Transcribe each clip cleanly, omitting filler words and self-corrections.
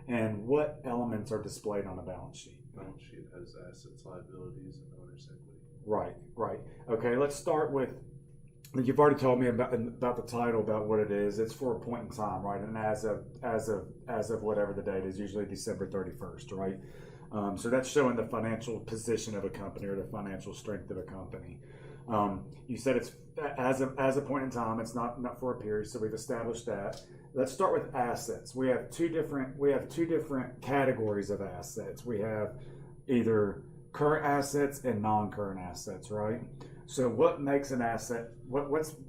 And what elements are displayed on a balance sheet? Balance sheet has assets, liabilities, and owner's equity. Right, right. Okay, let's start with. You've already told me about the title, about what it is. It's for a point in time, right? And as of whatever the date is, usually December 31st, right? So that's showing the financial position of a company or the financial strength of a company. You said it's as a point in time. It's not for a period. So we've established that. Let's start with assets. We have two different categories of assets. We have either current assets and non-current assets, right? So what makes an asset?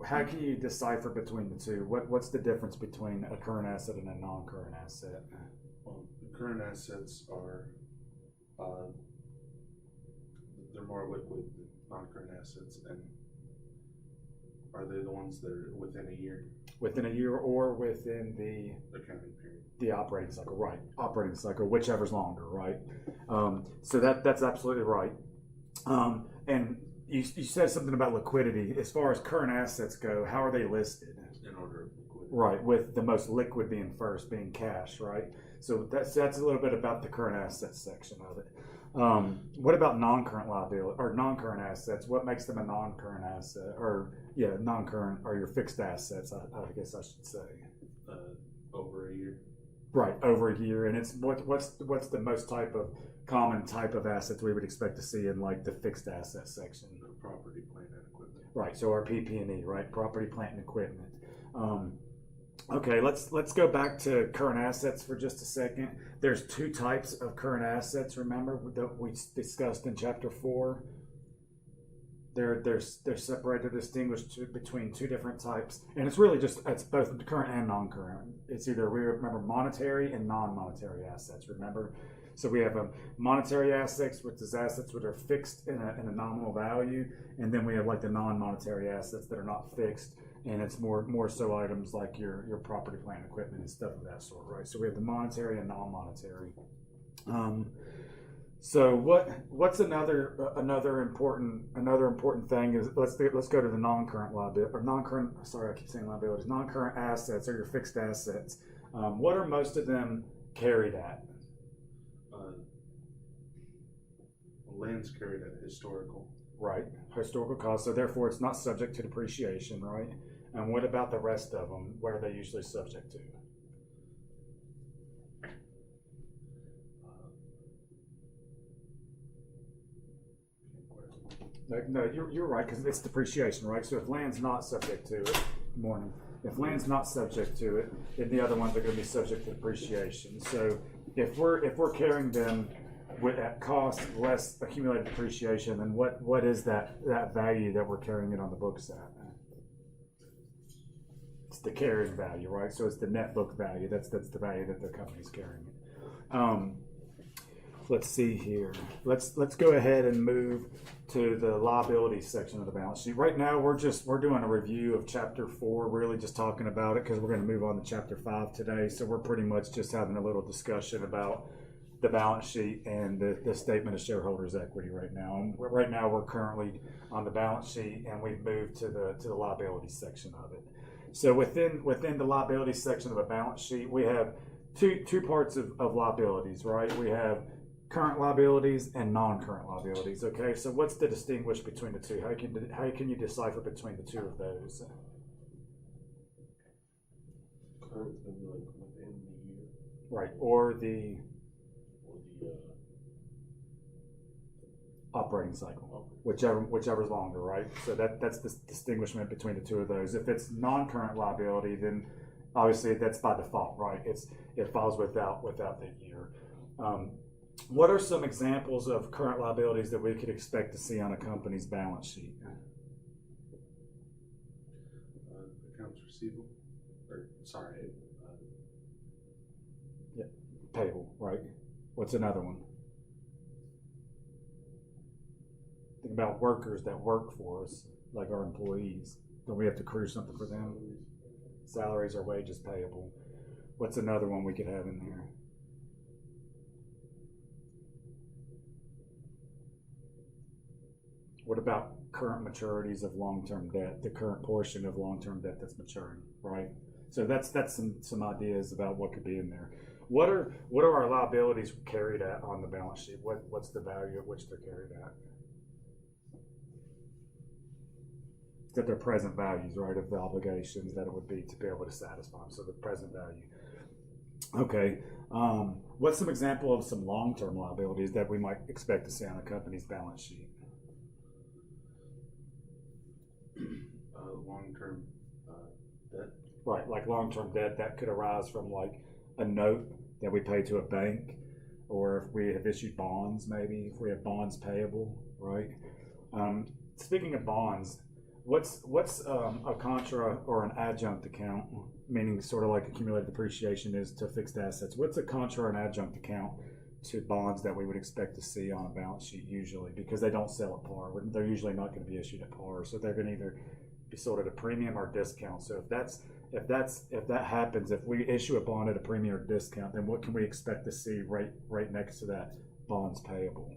How can you decipher between the two? What's the difference between a current asset and a non-current asset? Well, the current assets are they're more liquid than non-current assets, and are they the ones that are within a year? Within a year or within the accounting period. The operating cycle, right? Operating cycle, whichever's longer, right? So that's absolutely right. And you said something about liquidity. As far as current assets go, how are they listed? In order of liquidity. Right, with the most liquid being first, being cash, right? So that's a little bit about the current assets section of it. What about non-current liability or non-current assets? What makes them a non-current asset, or non-current, or your fixed assets? I guess I should say. Over a year. Right, over a year, and it's what's the most common type of assets we would expect to see in like the fixed asset section? Property, plant, and equipment. Right, so our PP&E, right? Property, plant, and equipment. Okay, let's go back to current assets for just a second. There's two types of current assets. Remember that we discussed in chapter 4. They're separated, distinguished between two different types, and it's both current and non-current. It's either, we remember, monetary and non-monetary assets. Remember, so we have monetary assets, which is assets that are fixed in a nominal value, and then we have like the non-monetary assets that are not fixed, and it's more so items like your property, plant, equipment, and stuff of that sort, right? So we have the monetary and non-monetary. So what's another important thing is let's go to the non-current liability or non-current. Sorry, I keep saying liabilities. Non-current assets or your fixed assets. What are most of them carried at? Land's carried at historical. Right, historical cost. So therefore, it's not subject to depreciation, right? And what about the rest of them? What are they usually subject to? No, you're right, because it's depreciation, right? So if land's not subject to it, if land's not subject to it, then the other ones are going to be subject to depreciation. So if we're carrying them at cost less accumulated depreciation, then what is that value that we're carrying it on the books at? It's the carrying value, right? So it's the net book value. That's the value that the company's carrying it. Let's see here. Let's go ahead and move to the liability section of the balance sheet. Right now, we're doing a review of chapter 4, really just talking about it because we're going to move on to chapter 5 today. So we're pretty much just having a little discussion about the balance sheet and the statement of shareholders' equity right now. And right now, we're currently on the balance sheet, and we've moved to the liability section of it. So within the liability section of a balance sheet, we have two parts of liabilities, right? We have current liabilities and non-current liabilities. Okay, so what's the distinguish between the two? How can you decipher between the two of those? Current like within the year. Right, or the operating cycle, whichever's longer, right? So that's the distinguishment between the two of those. If it's non-current liability, then obviously that's by default, right? It falls without the year. What are some examples of current liabilities that we could expect to see on a company's balance sheet? Accounts receivable, Payable, right? What's another one? Think about workers that work for us, like our employees. Don't we have to accrue something for them? Salaries or wages payable. What's another one we could have in there? What about current maturities of long-term debt, the current portion of long-term debt that's maturing, right? So that's some ideas about what could be in there. what are our liabilities carried at on the balance sheet? What's the value at which they're carried at? That their present values, right, of the obligations that it would be to be able to satisfy them. So the present value. Okay. What's some example of some long-term liabilities that we might expect to see on a company's balance sheet? Long-term debt. Right, like long-term debt that could arise from like a note that we pay to a bank, or if we have issued bonds, maybe if we have bonds payable, right? Speaking of bonds, what's a contra or an adjunct account, meaning sort of like accumulated depreciation is to fixed assets? What's a contra or an adjunct account to bonds that we would expect to see on a balance sheet usually, because they don't sell at par? They're usually not going to be issued at par, so they're going to either be sold at a premium or discount. So if that happens, if we issue a bond at a premium or discount, then what can we expect to see right next to that bonds payable?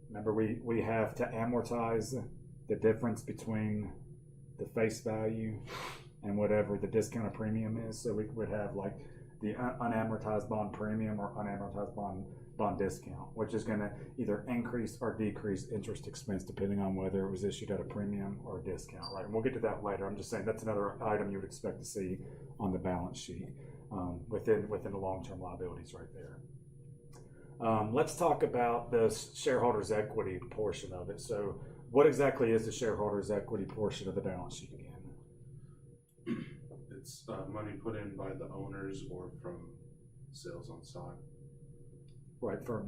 Remember, we have to amortize the difference between the face value and whatever the discounted premium is. So we would have like the unamortized bond premium or unamortized bond discount, which is going to either increase or decrease interest expense depending on whether it was issued at a premium or a discount, right? And we'll get to that later. I'm just saying that's another item you would expect to see on the balance sheet within the long-term liabilities right there. Let's talk about the shareholders' equity portion of it. So what exactly is the shareholders' equity portion of the balance sheet again? It's money put in by the owners or from sales on stock. Right, for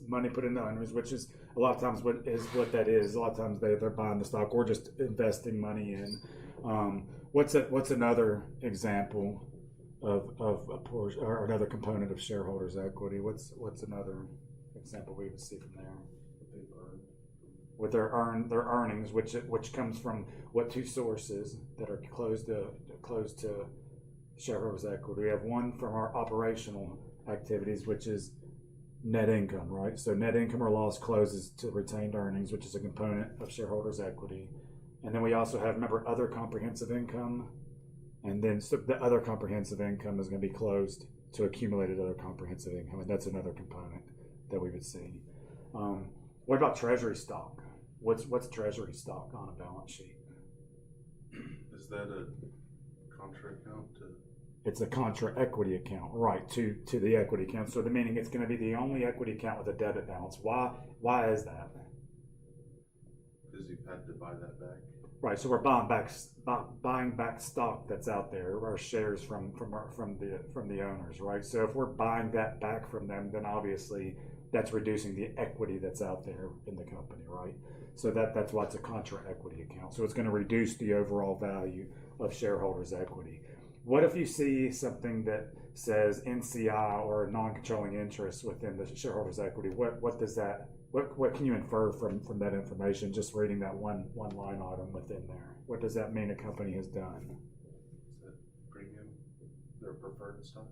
money put in the owners, which is a lot of times what that is. A lot of times they're buying the stock or just investing money in. What's another example of a portion or another component of shareholders' equity? What's another example we would see from there? With their earnings, which comes from what two sources that are close to shareholders' equity? We have one from our operational activities, which is net income, right? So net income or loss closes to retained earnings, which is a component of shareholders' equity. And then we also have, remember, other comprehensive income. And then so the other comprehensive income is going to be closed to accumulated other comprehensive income. And that's another component that we would see. What about treasury stock? What's treasury stock on a balance sheet? Is that a contra account? It's a contra equity account, right, to the equity account. So the meaning it's going to be the only equity account with a debit balance. Why is that? Because you've had to buy that back. Right, so we're buying back stock that's out there, or shares from the owners, right? So if we're buying that back from them, then obviously that's reducing the equity that's out there in the company, right? So that's why it's a contra equity account. So it's going to reduce the overall value of shareholders' equity. What if you see something that says NCI or non-controlling interest within the shareholders' equity? What does that? What can you infer from that information? Just reading that one line item within there. What does that mean a company has done? Is that premium? Their preferred stock?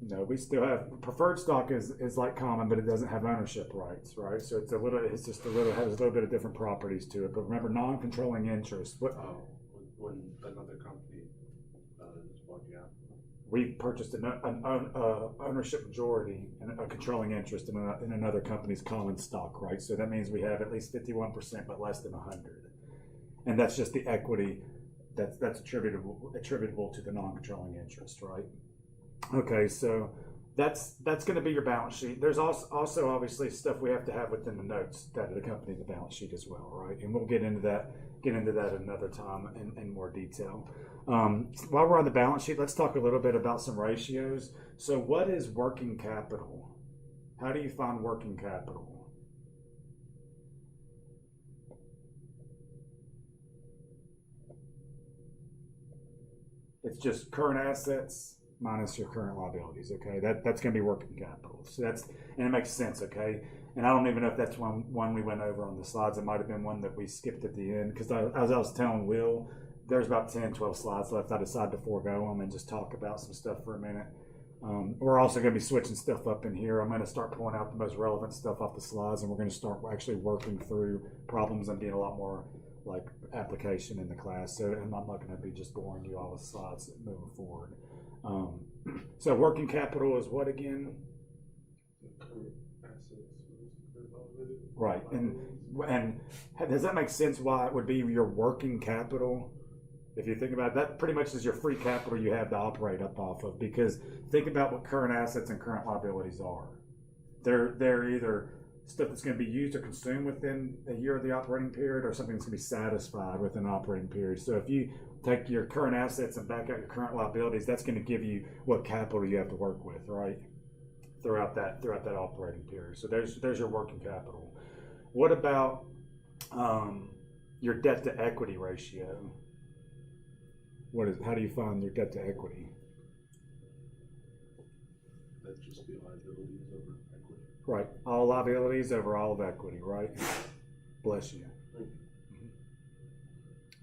No, we still have preferred stock is like common, but it doesn't have ownership rights, right? So has a little bit of different properties to it. But remember, non-controlling interest. When another company is bought you out. We purchased an ownership majority and a controlling interest in another company's common stock, right? So that means we have at least 51%, but less than 100, and that's just the equity that's attributable to the non-controlling interest, right? Okay, so that's going to be your balance sheet. There's also obviously stuff we have to have within the notes that accompany the balance sheet as well, right? And we'll get into that another time in more detail. While we're on the balance sheet, let's talk a little bit about some ratios. So what is working capital? How do you find working capital? It's just current assets minus your current liabilities, okay? That's going to be working capital. So and it makes sense, okay? And I don't even know if that's one we went over on the slides. It might have been one that we skipped at the end, because as I was telling Will, there's about 10, 12 slides left. I decided to forego them and just talk about some stuff for a minute. We're also going to be switching stuff up in here. I'm going to start pulling out the most relevant stuff off the slides, and we're going to start actually working through problems and being a lot more like application in the class. So I'm not going to be just boring you all with slides moving forward. So working capital is what again? Current assets, current liability. Right, and does that make sense why it would be your working capital? If you think about it, that pretty much is your free capital you have to operate up off of, because think about what current assets and current liabilities are. They're either stuff that's going to be used or consumed within a year of the operating period, or something that's going to be satisfied within an operating period. So if you take your current assets and back out your current liabilities, that's going to give you what capital you have to work with, right? Throughout that operating period. So there's your working capital. What about your debt to equity ratio? How do you find your debt to equity? That'd just be liabilities over equity. Right, all liabilities over all of equity, right? Bless you.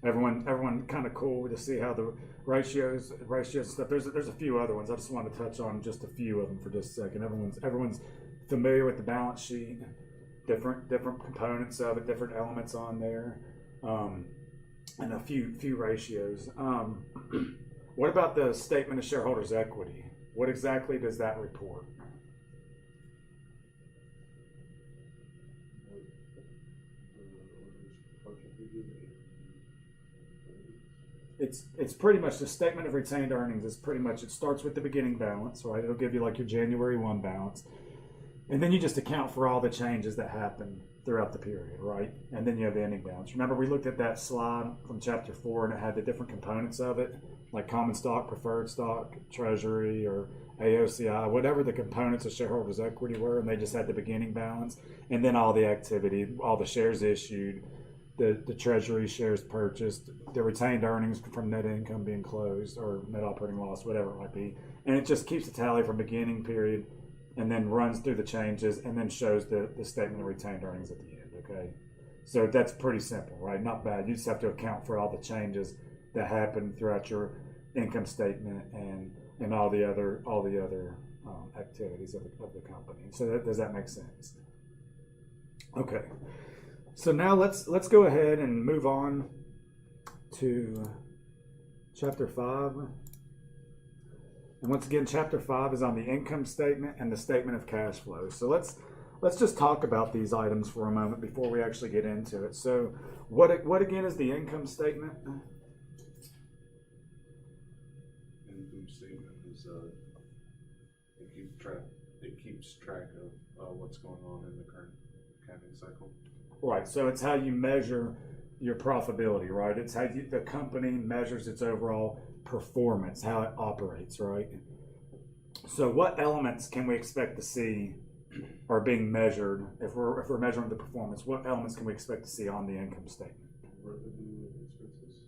Everyone kind of cool to see how the ratios stuff. There's a few other ones. I just want to touch on just a few of them for just a second. Everyone's familiar with the balance sheet, different components of it, different elements on there, and a few ratios. What about the statement of shareholders' equity? What exactly does that report? It's pretty much the statement of retained earnings is pretty much, it starts with the beginning balance, right? It'll give you like your January 1 balance. And then you just account for all the changes that happen throughout the period, right? And then you have the ending balance. Remember, we looked at that slide from chapter 4 and it had the different components of it, like common stock, preferred stock, treasury, or AOCI, whatever the components of shareholders' equity were, and they just had the beginning balance, and then all the activity, all the shares issued, the treasury shares purchased, the retained earnings from net income being closed, or net operating loss, whatever it might be. And it just keeps a tally from beginning period and then runs through the changes and then shows the statement of retained earnings at the end, okay? So that's pretty simple, right? Not bad. You just have to account for all the changes that happen throughout your income statement and all the other activities of the company. So does that make sense? Okay. So now let's go ahead and move on to chapter 5. And once again, chapter 5 is on the income statement and the statement of cash flow. So let's just talk about these items for a moment before we actually get into it. So what again is the income statement? Income statement is it keeps track of what's going on in the current accounting cycle. Right, so it's how you measure your profitability, right? It's how the company measures its overall performance, how it operates, right? So what elements can we expect to see are being measured if we're measuring the performance? What elements can we expect to see on the income statement? Revenue and expenses.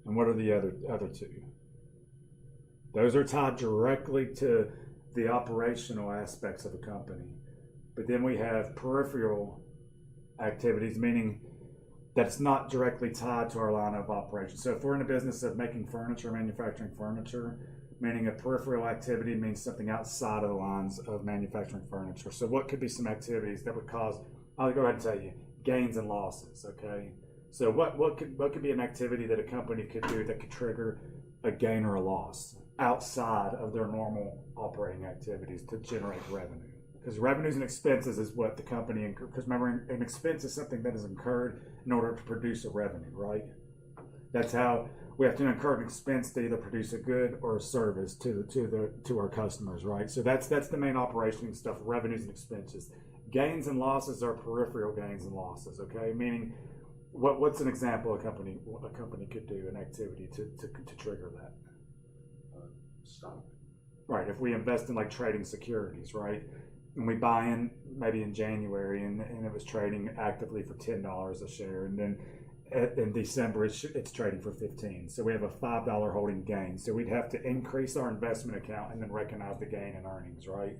And what are the other two? Those are tied directly to the operational aspects of a company. But then we have peripheral activities, meaning that's not directly tied to our line of operation. So if we're in a business of making furniture, manufacturing furniture, meaning a peripheral activity means something outside of the lines of manufacturing furniture. So what could be some activities that would cause, I'll go ahead and tell you, gains and losses, okay? So what could be an activity that a company could do that could trigger a gain or a loss outside of their normal operating activities to generate revenue? Because revenues and expenses is what the company, because remember, an expense is something that is incurred in order to produce a revenue, right? That's how we have to incur an expense to either produce a good or a service to our customers, right? So that's the main operation stuff, revenues and expenses. Gains and losses are peripheral gains and losses, okay? Meaning, what's an example a company could do, an activity to trigger that? Stock. Right, if we invest in like trading securities, right? And we buy in maybe in January and it was trading actively for $10 a share, and then in December it's trading for $15. So we have a $5 holding gain. So we'd have to increase our investment account and then recognize the gain in earnings, right?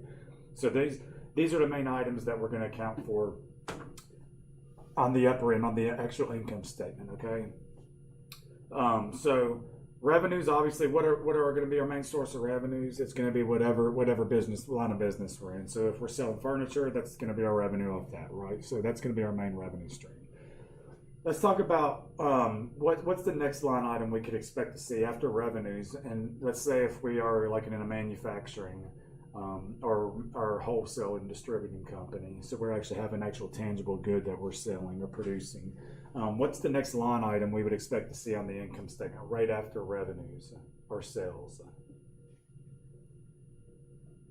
So these are the main items that we're going to account for on the upper end, on the actual income statement, okay? So revenues, obviously, what are going to be our main source of revenues? It's going to be whatever line of business we're in. So if we're selling furniture, that's going to be our revenue off that, right? So that's going to be our main revenue stream. let's talk about what's the next line item we could expect to see after revenues. And let's say if we are like in a manufacturing or wholesale and distributing company, so we're actually having actual tangible good that we're selling or producing. What's the next line item we would expect to see on the income statement right after revenues or sales?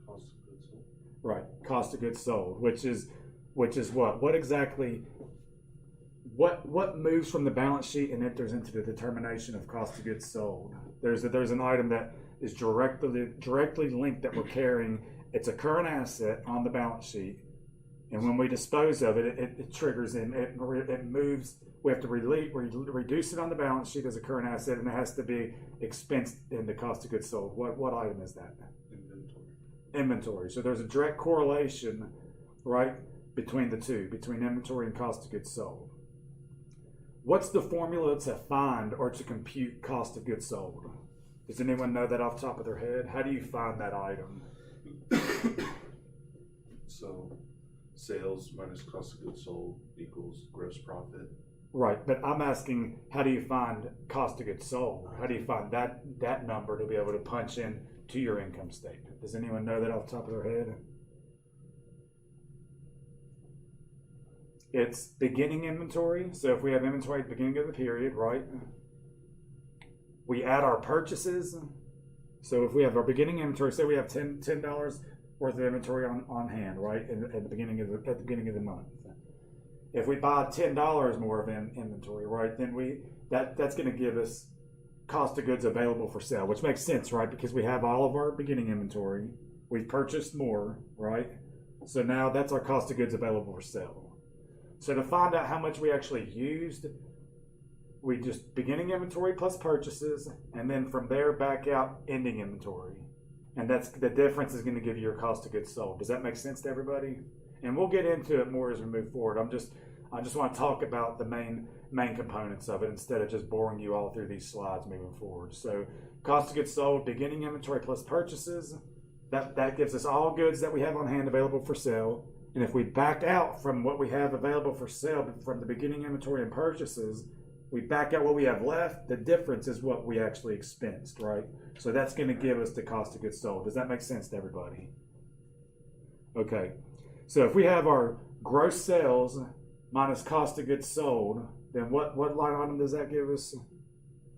Cost of goods sold. Right, cost of goods sold, which is what? What exactly? What moves from the balance sheet and enters into the determination of cost of goods sold? There's an item that is directly linked that we're carrying. It's a current asset on the balance sheet, and when we dispose of it, it triggers in it moves. We have to reduce it on the balance sheet as a current asset, and it has to be expensed in the cost of goods sold. What item is that? Inventory. So there's a direct correlation, right, between the two, between inventory and cost of goods sold. What's the formula to find or to compute cost of goods sold? Does anyone know that off the top of their head? How do you find that item? So sales minus cost of goods sold equals gross profit. Right, but I'm asking, how do you find cost of goods sold? How do you find that number to be able to punch in to your income statement? Does anyone know that off the top of their head? It's beginning inventory. So if we have inventory at the beginning of the period, right? We add our purchases. So if we have our beginning inventory, say we have $10 worth of inventory on hand, right, at the beginning of the month. If we buy $10 more of inventory, right, then that's going to give us cost of goods available for sale, which makes sense, right? Because we have all of our beginning inventory, we've purchased more, right? So now that's our cost of goods available for sale. So to find out how much we actually used, we just beginning inventory plus purchases, and then from there back out ending inventory. And that's the difference is going to give you your cost of goods sold. Does that make sense to everybody? And we'll get into it more as we move forward. I just want to talk about the main components of it instead of just boring you all through these slides moving forward. So cost of goods sold, beginning inventory plus purchases, that gives us all goods that we have on hand available for sale. And if we back out from what we have available for sale from the beginning inventory and purchases, we back out what we have left, the difference is what we actually expensed, right? So that's going to give us the cost of goods sold. Does that make sense to everybody? Okay. So if we have our gross sales minus cost of goods sold, then what line item does that give us?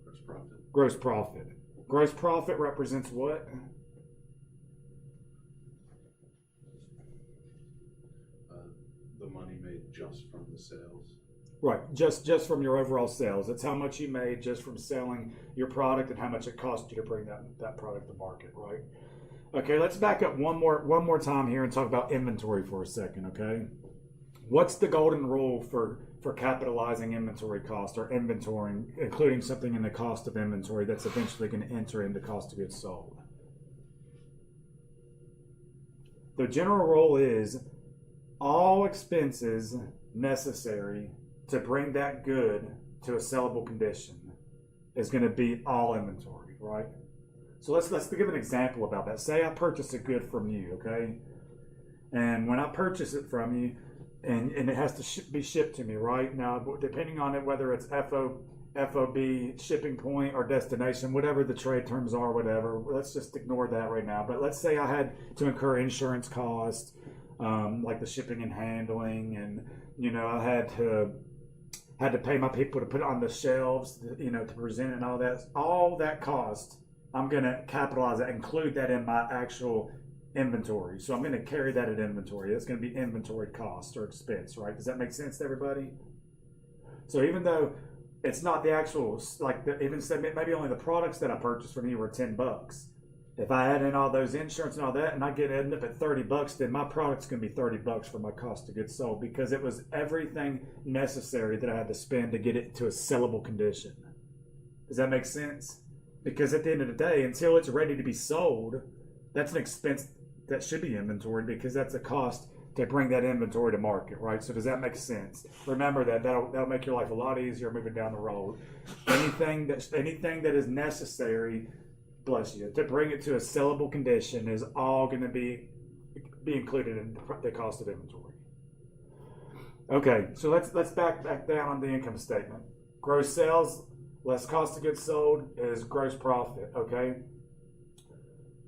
Gross profit. Gross profit. Gross profit represents what? The money made just from the sales. Right, just from your overall sales. It's how much you made just from selling your product and how much it cost you to bring that product to market, right? Okay, let's back up one more time here and talk about inventory for a second, okay? What's the golden rule for capitalizing inventory cost or inventorying, including something in the cost of inventory that's eventually going to enter into cost of goods sold? The general rule is all expenses necessary to bring that good to a sellable condition is going to be all inventory, right? So let's give an example about that. Say I purchase a good from you, okay? And when I purchase it from you, and it has to be shipped to me, right? Now, depending on it, whether it's FOB, shipping point, or destination, whatever the trade terms are, whatever, let's just ignore that right now. But let's say I had to incur insurance costs, like the shipping and handling, and, I had to pay my people to put it on the shelves, to present it and all that. All that cost, I'm going to capitalize that, include that in my actual inventory. So I'm going to carry that at inventory. That's going to be inventory cost or expense, right? Does that make sense to everybody? So even though it's not the actual, maybe only the products that I purchased from you were $10. If I add in all those insurance and all that, and I end up at $30, then my product's going to be $30 for my cost of goods sold, because it was everything necessary that I had to spend to get it to a sellable condition. Does that make sense? Because at the end of the day, until it's ready to be sold, that's an expense that should be inventoried, because that's a cost to bring that inventory to market, right? So does that make sense? Remember that'll make your life a lot easier moving down the road. Anything that is necessary, bless you, to bring it to a sellable condition is all going to be included in the cost of inventory. Okay, so let's back down on the income statement. Gross sales less cost of goods sold is gross profit. Okay.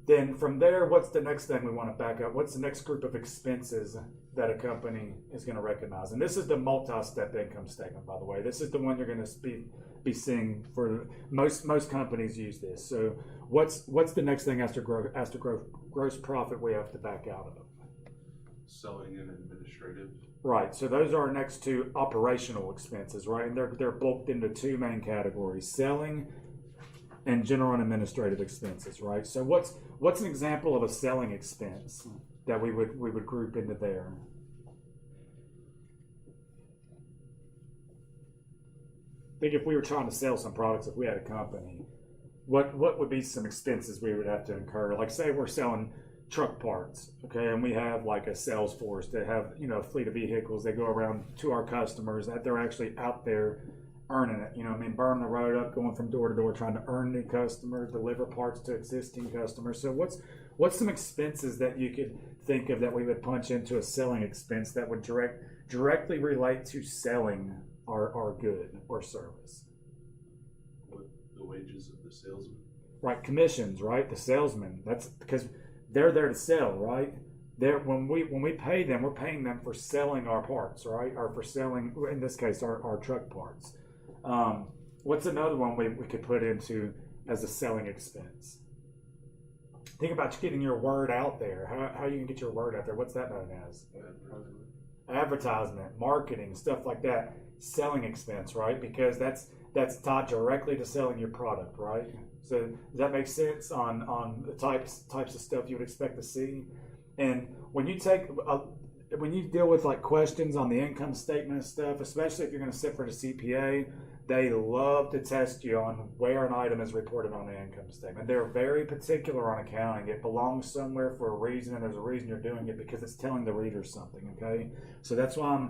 Then from there, what's the next thing we want to back up? What's the next group of expenses that a company is going to recognize? And this is the multi-step income statement, by the way. This is the one you're going to be seeing for most companies use this. So what's the next thing after gross profit we have to back out of? Selling and administrative. Right. So those are our next two operational expenses, right? And they're bulked into two main categories: selling and general and administrative expenses, right? So what's an example of a selling expense that we would group into there? I think if we were trying to sell some products, if we had a company, what would be some expenses we would have to incur? Like, say we're selling truck parts, okay, and we have like a sales force that have, you know, a fleet of vehicles. They go around to our customers, that they're actually out there earning it, you know, I mean, burning the road up, going from door to door, trying to earn new customers, deliver parts to existing customers. So what's some expenses that you could think of that we would punch into a selling expense that would directly relate to selling our good or service? What, the wages of the salesman? Right, commissions, right? The salesman. That's because they're there to sell, right? When we pay them, we're paying them for selling our parts, right? Or for selling, in this case, our truck parts. What's another one we could put into as a selling expense? Think about getting your word out there. How you can get your word out there? What's that known as? Advertisement, marketing, stuff like that. Selling expense, right? Because that's tied directly to selling your product, right? So does that make sense on the types of stuff you would expect to see? And when you deal with like questions on the income statement and stuff, especially if you're going to sit for the CPA, they love to test you on where an item is reported on the income statement. They're very particular on accounting. It belongs somewhere for a reason, and there's a reason you're doing it because it's telling the reader something. Okay, so that's why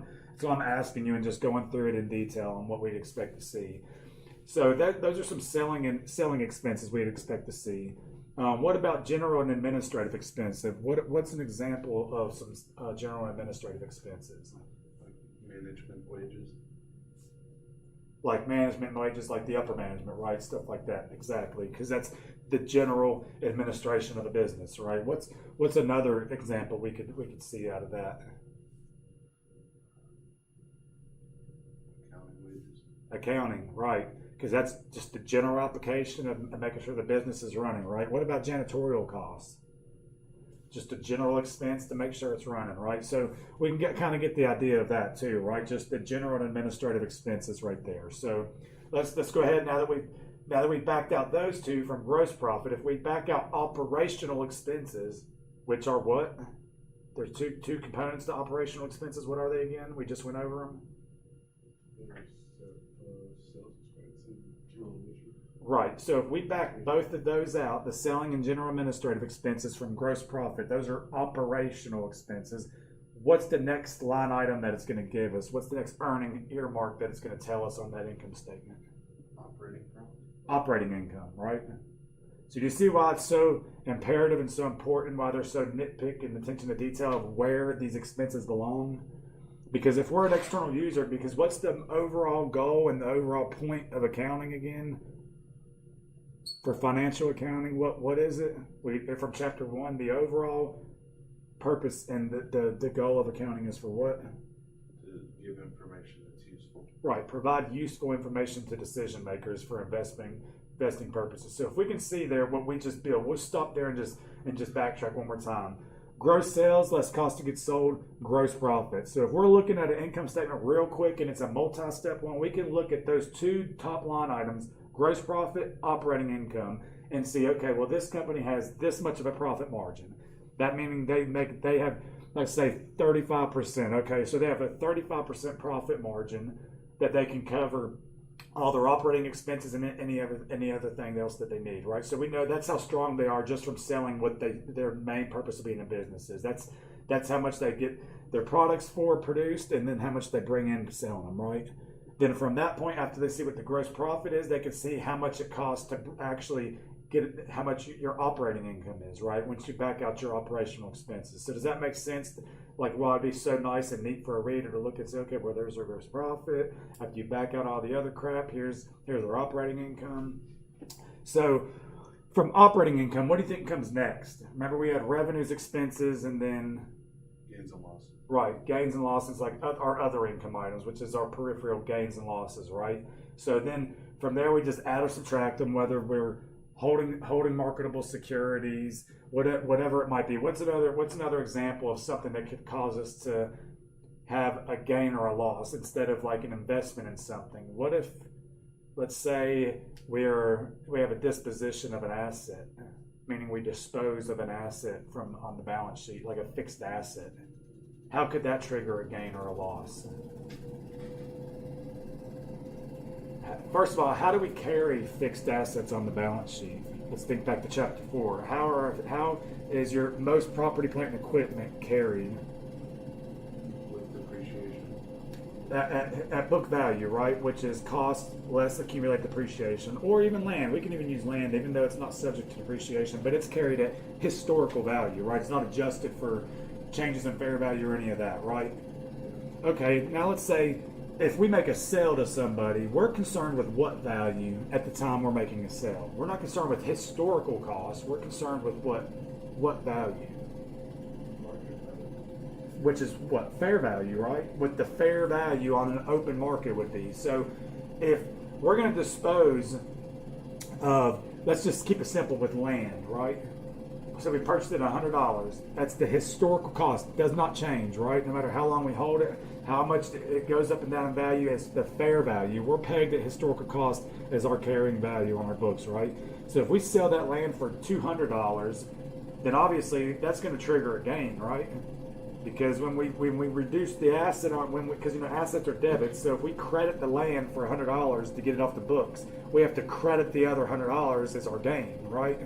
I'm asking you and just going through it in detail on what we'd expect to see. So those are some selling expenses we'd expect to see. What about general and administrative expenses? What's an example of some general and administrative expenses? Like management wages. Like management wages, like the upper management, right? Stuff like that, exactly, because that's the general administration of a business, right? What's another example we could see out of that? Accounting wages. Accounting, right? Because that's just the general application of making sure the business is running, right? What about janitorial costs? Just a general expense to make sure it's running, right? So we can kind of get the idea of that too, right? Just the general and administrative expenses right there. So let's go ahead now that we've backed out those two from gross profit. If we back out operational expenses, which are what? There's two components to operational expenses. What are they again? We just went over them. Right. So if we back both of those out, the selling and general administrative expenses from gross profit, those are operational expenses. What's the next line item that it's going to give us? What's the next earning earmark that it's going to tell us on that income statement? Operating profit. Operating income, right? So do you see why it's so imperative and so important, why they're so nitpick and attention to detail of where these expenses belong? Because if we're an external user, because what's the overall goal and the overall point of accounting again? For financial accounting, what is it? From chapter 1, the overall purpose and the goal of accounting is for what? To give information that's useful. Right, provide useful information to decision makers for investing purposes. So if we can see there what we just built, we'll stop there and just backtrack one more time. Gross sales less cost of goods sold, gross profit. So if we're looking at an income statement real quick and it's a multi-step one, we can look at those two top line items, gross profit, operating income, and see, okay, well, this company has this much of a profit margin. That meaning they have, let's say, 35%. Okay, so they have a 35% profit margin that they can cover all their operating expenses and any other thing else that they need, right? So we know that's how strong they are just from selling what their main purpose of being a business is. That's how much they get their products for produced, and then how much they bring in selling them, right? Then from that point, after they see what the gross profit is, they can see how much it costs to actually get how much your operating income is, right? Once you back out your operational expenses. So does that make sense? Like, well, it'd be so nice and neat for a reader to look and say, okay, well, there's our gross profit. After you back out all the other crap, here's our operating income. So from operating income, what do you think comes next? Remember, we had revenues, expenses, and then Gains and losses. right, gains and losses, like our other income items, which is our peripheral gains and losses, right? So then from there, we just add or subtract them, whether we're holding marketable securities, whatever it might be. What's another example of something that could cause us to have a gain or a loss instead of like an investment in something? What if, let's say, we have a disposition of an asset, meaning we dispose of an asset from on the balance sheet, like a fixed asset. How could that trigger a gain or a loss? First of all, how do we carry fixed assets on the balance sheet? Let's think back to chapter 4. How is your most property, plant, and equipment carried? With depreciation. At book value, right? Which is cost less accumulate depreciation, or even land. We can even use land, even though it's not subject to depreciation, but it's carried at historical value, right? It's not adjusted for changes in fair value or any of that, right? Okay, now let's say if we make a sale to somebody, we're concerned with what value at the time we're making a sale. We're not concerned with historical costs. We're concerned with what value, which is what fair value, right? What the fair value on an open market would be. So if we're going to dispose of, let's just keep it simple with land, right? So we purchased it $100. That's the historical cost. It does not change, right? No matter how long we hold it, how much it goes up and down in value as the fair value. We're pegged at historical cost as our carrying value on our books, right? So if we sell that land for $200, then obviously that's going to trigger a gain, right? Because when we reduce the asset because assets are debits, so if we credit the land for $100 to get it off the books, we have to credit the other $100 as our gain, right?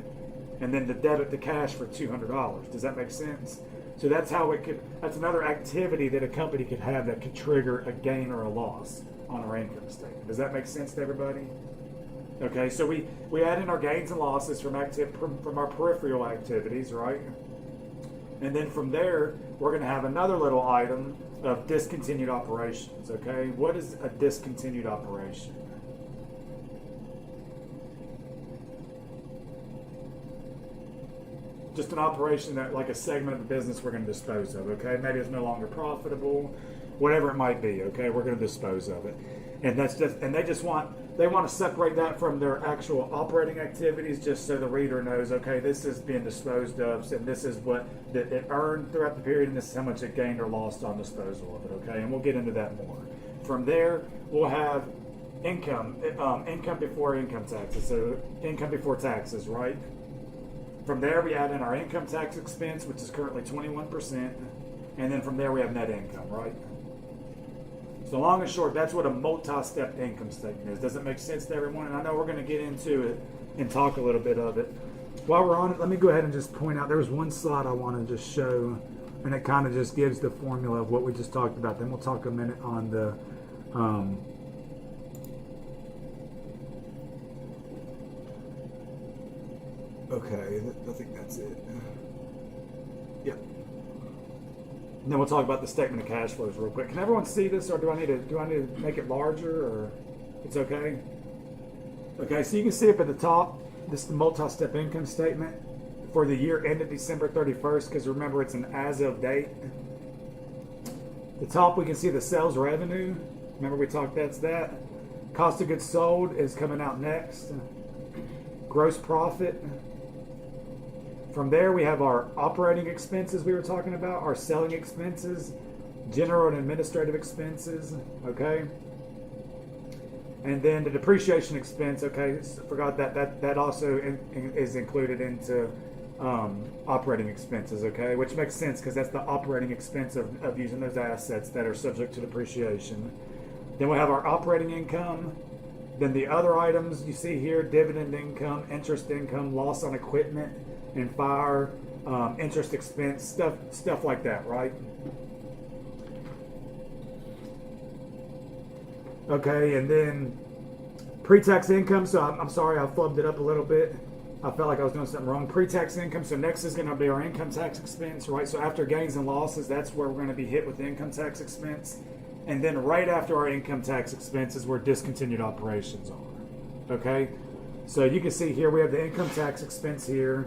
And then to debit the cash for $200. Does that make sense? So that's that's another activity that a company could have that could trigger a gain or a loss on our income statement. Does that make sense to everybody? Okay, so we add in our gains and losses from our peripheral activities, right? And then from there, we're going to have another little item of discontinued operations, okay? What is a discontinued operation? Just an operation that, like a segment of the business we're going to dispose of, okay? Maybe it's no longer profitable, whatever it might be, okay? We're going to dispose of it. And they want to separate that from their actual operating activities, just so the reader knows, okay, this is being disposed of, and this is what it earned throughout the period, and this is how much it gained or lost on disposal of it, okay? And we'll get into that more. From there, we'll have income before income taxes, so income before taxes, right? From there, we add in our income tax expense, which is currently 21%, and then from there we have net income, right? So long and short, that's what a multi-step income statement is. Does it make sense to everyone? And I know we're going to get into it and talk a little bit of it. While we're on it, let me go ahead and just point out, there was one slide I want to just show, and it kind of just gives the formula of what we just talked about. Then we'll talk a minute on the okay, I think that's it. Yep. And then we'll talk about the statement of cash flows real quick. Can everyone see this, or do I need to make it larger, or it's okay? Okay, so you can see up at the top, this is the multi-step income statement for the year ended December 31st, because remember it's an as-of date. The top we can see the sales revenue. Remember we talked, that's that. Cost of goods sold is coming out next. Gross profit. From there, we have our operating expenses we were talking about, our selling expenses, general and administrative expenses, okay? And then the depreciation expense, okay, forgot that also is included into operating expenses, okay? Which makes sense because that's the operating expense of using those assets that are subject to depreciation. Then we have our operating income. Then the other items you see here, dividend income, interest income, loss on equipment and fire, interest expense, stuff like that, right? Okay, and then pre-tax income. So I'm sorry, I flubbed it up a little bit. I felt like I was doing something wrong. Pre-tax income. So next is going to be our income tax expense, right? So after gains and losses, that's where we're going to be hit with the income tax expense. And then right after our income tax expense is where discontinued operations are. Okay? So you can see here we have the income tax expense here,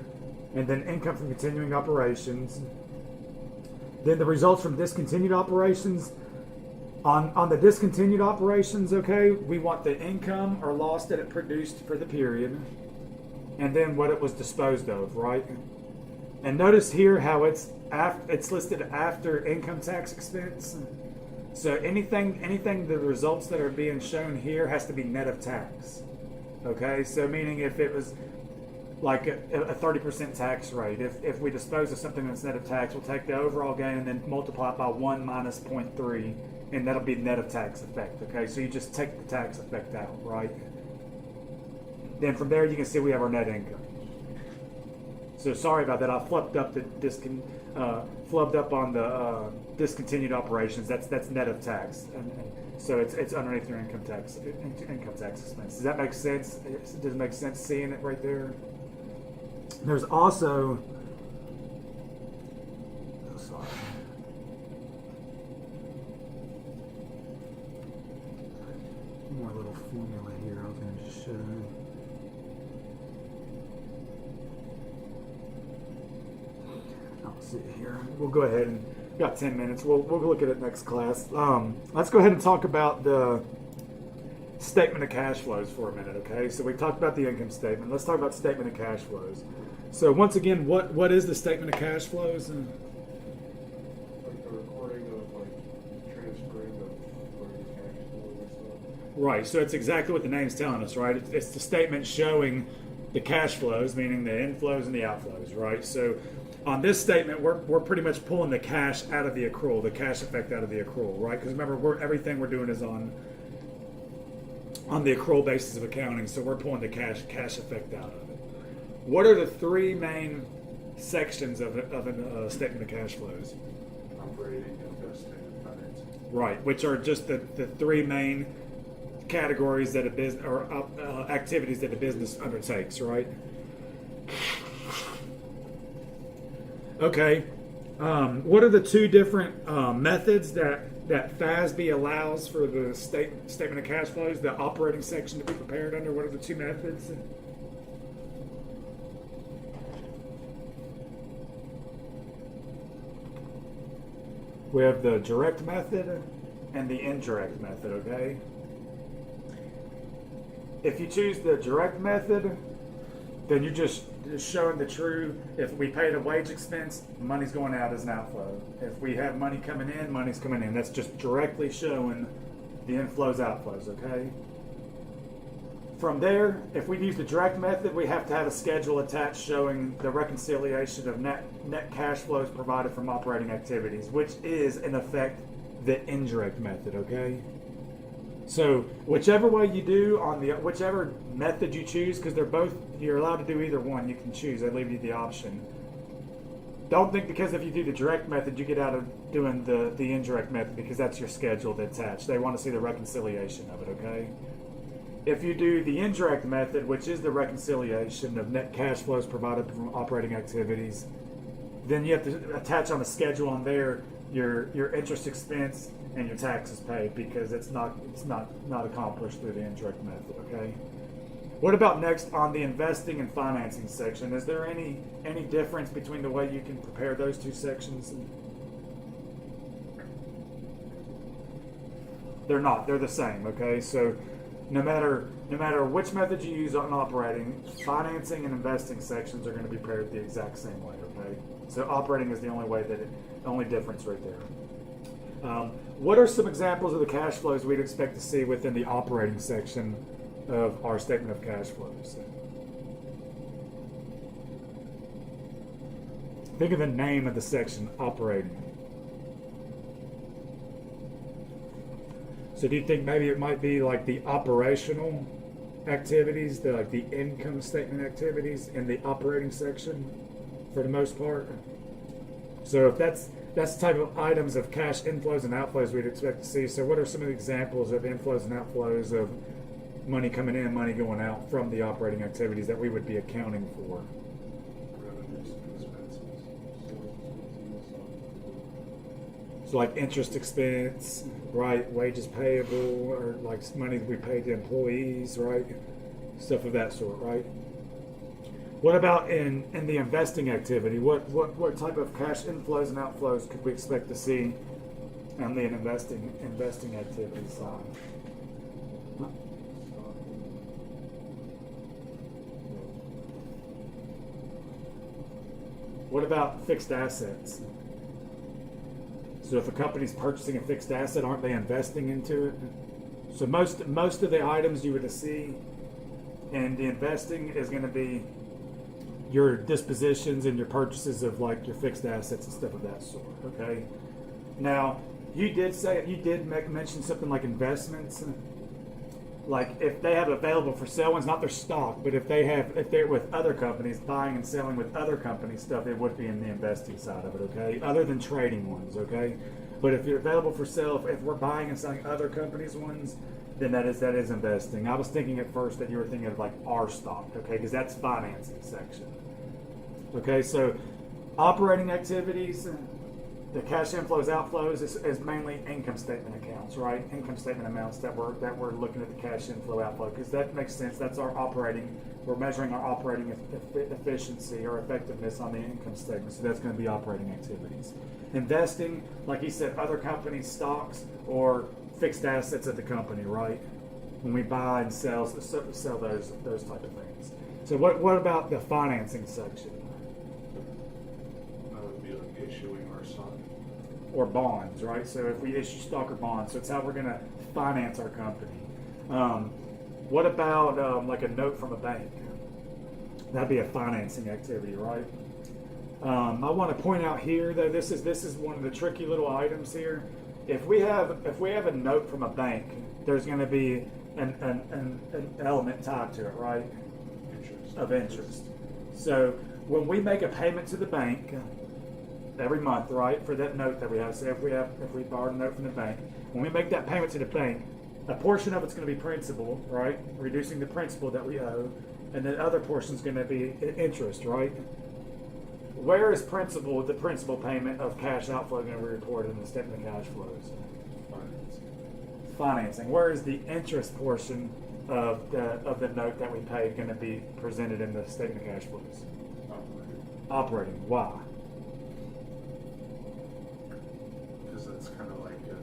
and then income from continuing operations. Then the results from discontinued operations. On the discontinued operations, okay, we want the income or loss that it produced for the period, and then what it was disposed of, right? And notice here how it's listed after income tax expense. So anything the results that are being shown here has to be net of tax. Okay, so meaning if it was like a 30% tax rate, if we dispose of something that's net of tax, we'll take the overall gain and then multiply it by 1 minus 0.3, and that'll be net of tax effect. Okay, so you just take the tax effect out, right? Then from there you can see we have our net income. So sorry about that. I flubbed up on the discontinued operations. That's net of tax, and so it's underneath your income tax expense. Does that make sense? Does it make sense seeing it right there? There's also more little formula here I was going to just show. I'll see it here. We'll go ahead and got 10 minutes. We'll look at it next class. Let's go ahead and talk about the statement of cash flows for a minute, okay? So we talked about the income statement. Let's talk about statement of cash flows. So once again, what is the statement of cash flows? Like the recording of like transferring of where the cash flows or stuff. Right, so it's exactly what the name's telling us, right? It's the statement showing the cash flows, meaning the inflows and the outflows, right? So on this statement, we're pretty much pulling the cash out of the accrual, the cash effect out of the accrual, right? Because remember, everything we're doing is on the accrual basis of accounting, so we're pulling the cash effect out of it. What are the three main sections of a statement of cash flows? Operating, investing, and financing. Right, which are just the three main categories that a business or activities that a business undertakes, right? Okay, what are the two different methods that FASB allows for the statement of cash flows, the operating section to be prepared under? What are the two methods? We have the direct method and the indirect method, okay? If you choose the direct method, then you're just showing the true, if we paid a wage expense, money's going out as an outflow. If we have money coming in, money's coming in. That's just directly showing the inflows, outflows, okay? From there, if we use the direct method, we have to have a schedule attached showing the reconciliation of net cash flows provided from operating activities, which is, in effect, the indirect method, okay? So whichever way you do whichever method you choose, because you're allowed to do either one, you can choose. They leave you the option. Don't think because if you do the direct method, you get out of doing the indirect method, because that's your schedule that's attached. They want to see the reconciliation of it, okay? If you do the indirect method, which is the reconciliation of net cash flows provided from operating activities, then you have to attach on a schedule on there your interest expense and your taxes paid, because it's not accomplished through the indirect method, okay? What about next on the investing and financing section? Is there any difference between the way you can prepare those two sections? They're not. They're the same, okay? So no matter which method you use on operating, financing and investing sections are going to be prepared the exact same way, okay? So operating is the only difference right there. What are some examples of the cash flows we'd expect to see within the operating section of our statement of cash flows? Think of the name of the section, operating. So do you think maybe it might be like the operational activities, like the income statement activities in the operating section for the most part? So if that's the type of items of cash inflows and outflows we'd expect to see. So what are some of the examples of inflows and outflows of money coming in, money going out from the operating activities that we would be accounting for. Revenues and expenses. So like interest expense, right? Wages payable, or like money we pay to employees, right? Stuff of that sort, right? What about in the investing activity? What type of cash inflows and outflows could we expect to see on the investing activity side? What about fixed assets? So if a company's purchasing a fixed asset, aren't they investing into it? So most of the items you would see in the investing is going to be your dispositions and your purchases of like your fixed assets and stuff of that sort. Okay. Now you did mention something like investments. Like if they have available for sale ones, not their stock, but if they're with other companies, buying and selling with other companies stuff, it would be in the investing side of it, okay? Other than trading ones, okay? But if you're available for sale, if we're buying and selling other companies' ones, then that is investing. I was thinking at first that you were thinking of like our stock, okay? Because that's financing section. Okay, so operating activities, the cash inflows, outflows is mainly income statement accounts, right? Income statement amounts that we're looking at the cash inflow, outflow, because that makes sense. That's our operating. We're measuring our operating efficiency or effectiveness on the income statement. So that's going to be operating activities. Investing, like he said, other companies' stocks or fixed assets of the company, right? When we buy and sell those type of things. So what about the financing section? That would be like issuing our stock. Or bonds, right? So if we issue stock or bonds, so it's how we're going to finance our company. What about like a note from a bank? That'd be a financing activity, right? I want to point out here, though, this is one of the tricky little items here. If we have a note from a bank, there's going to be an element tied to it, right? Interest. Of interest. So when we make a payment to the bank every month, right, for that note that we have. Say if we borrowed a note from the bank, when we make that payment to the bank, a portion of it's going to be principal, right, reducing the principal that we owe, and the other portion is going to be interest, right? Where is the principal payment of cash outflow going to be reported in the statement of cash flows? Financing. Where is the interest portion of the note that we paid going to be presented in the statement of cash flows? Operating. Why? Because that's kind of like a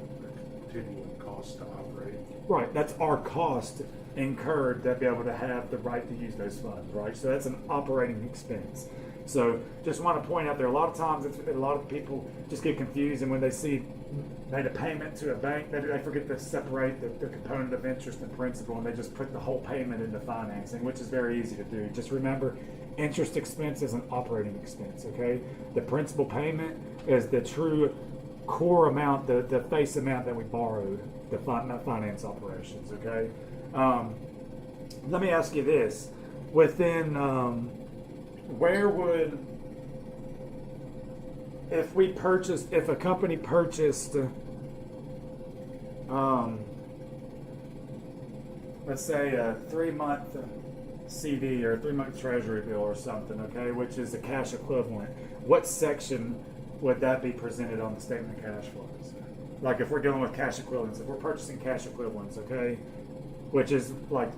continuing cost to operate. Right, that's our cost incurred to be able to have the right to use those funds, right? So that's an operating expense. So just want to point out there, a lot of times a lot of people just get confused, and when they see made a payment to a bank, they forget to separate the component of interest and principal, and they just put the whole payment into financing, which is very easy to do. Just remember, interest expense is an operating expense, okay? The principal payment is the true core amount, the face amount that we borrowed, the finance operations, okay? Let me ask you this. Within, where would, if a company purchased, let's say a 3-month CD or a 3-month treasury bill or something, okay, which is a cash equivalent, what section would that be presented on the statement of cash flows? Like if we're dealing with cash equivalents, if we're purchasing cash equivalents, okay, which is like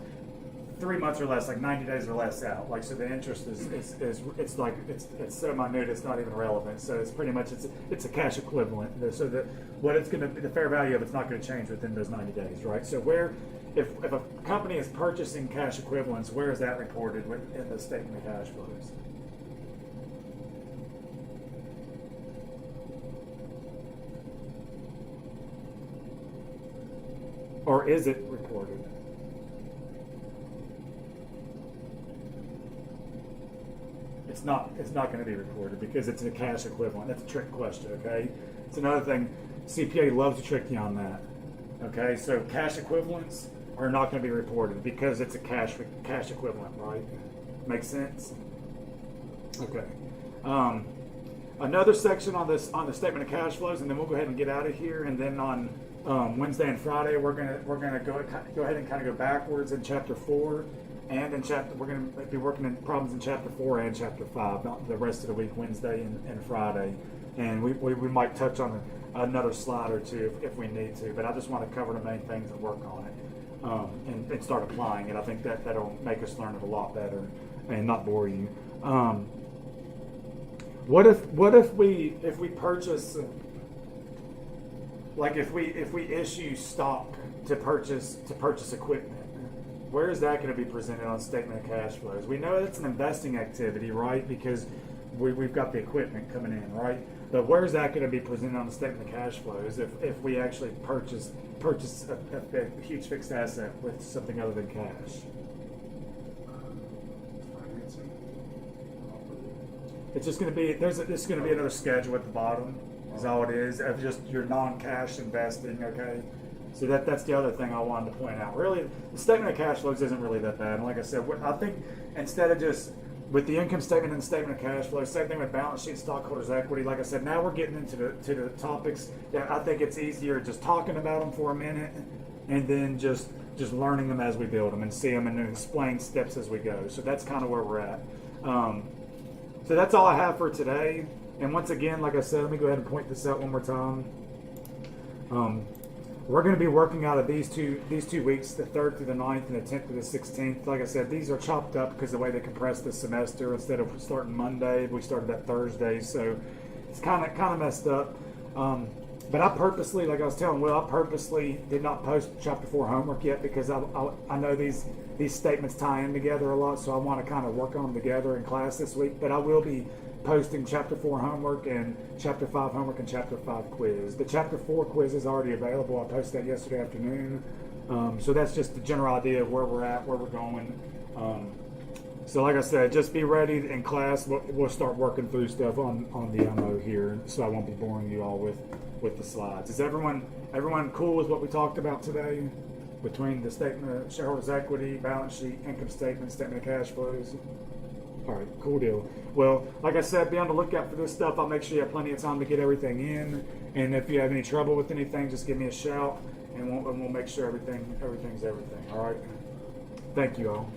3 months or less, like 90 days or less out. Like, so the interest is it's so minute, it's not even relevant. So it's pretty much, it's a cash equivalent. So that what it's going to be, the fair value of it's not going to change within those 90 days, right? So if a company is purchasing cash equivalents, where is that reported in the statement of cash flows? Or is it reported? It's not going to be reported because it's a cash equivalent. That's a trick question, okay? It's another thing. CPA loves to trick you on that. Okay, so cash equivalents are not going to be reported because it's a cash equivalent, right? Makes sense? Okay. Another section on the statement of cash flows, and then we'll go ahead and get out of here. And then on Wednesday and Friday, we're gonna go ahead and kind of go backwards in chapter 4, and we're gonna be working in problems in chapter 4 and chapter 5. Not the rest of the week, Wednesday and Friday, and we might touch on another slide or two if we need to. But I just want to cover the main things and work on it, and start applying it. I think that'll make us learn it a lot better and not bore you. What if we purchase, like if we issue stock to purchase equipment, where is that going to be presented on statement of cash flows? We know it's an investing activity, right? Because we've got the equipment coming in, right? But where is that going to be presented on the statement of cash flows if we actually purchase a huge fixed asset with something other than cash? Financing. It's just going to be there's going to be another schedule at the bottom. Is all it is of just your non-cash investing. Okay, so that's the other thing I wanted to point out. Really, the statement of cash flows isn't really that bad. And like I said, I think instead of just with the income statement and the statement of cash flow, same thing with balance sheet, stockholders' equity. Like I said, now we're getting into the topics that I think it's easier just talking about them for a minute, and then just learning them as we build them and see them and then explain steps as we go. So that's kind of where we're at. So that's all I have for today. And once again, like I said, let me go ahead and point this out one more time. We're going to be working out of these two weeks, the 3rd through the 9th and the 10th through the 16th. Like I said, these are chopped up because of the way they compressed the semester. Instead of starting Monday, we started that Thursday, so it's kind of messed up. But I purposely, like I was telling Will, I purposely did not post chapter 4 homework yet because I know these statements tie in together a lot, so I want to kind of work on them together in class this week. But I will be posting chapter 4 homework and chapter 5 homework and chapter 5 quiz. The chapter 4 quiz is already available. I posted that yesterday afternoon. So that's just the general idea of where we're at, where we're going. So like I said, just be ready in class. We'll start working through stuff on the MO here, so I won't be boring you all with the slides. Is everyone cool with what we talked about today? Between the statement of shareholders' equity, balance sheet, income statement, statement of cash flows. All right, cool deal. Well, like I said, be on the lookout for this stuff. I'll make sure you have plenty of time to get everything in. And if you have any trouble with anything, just give me a shout, and we'll make sure everything's everything. All right. Thank you all.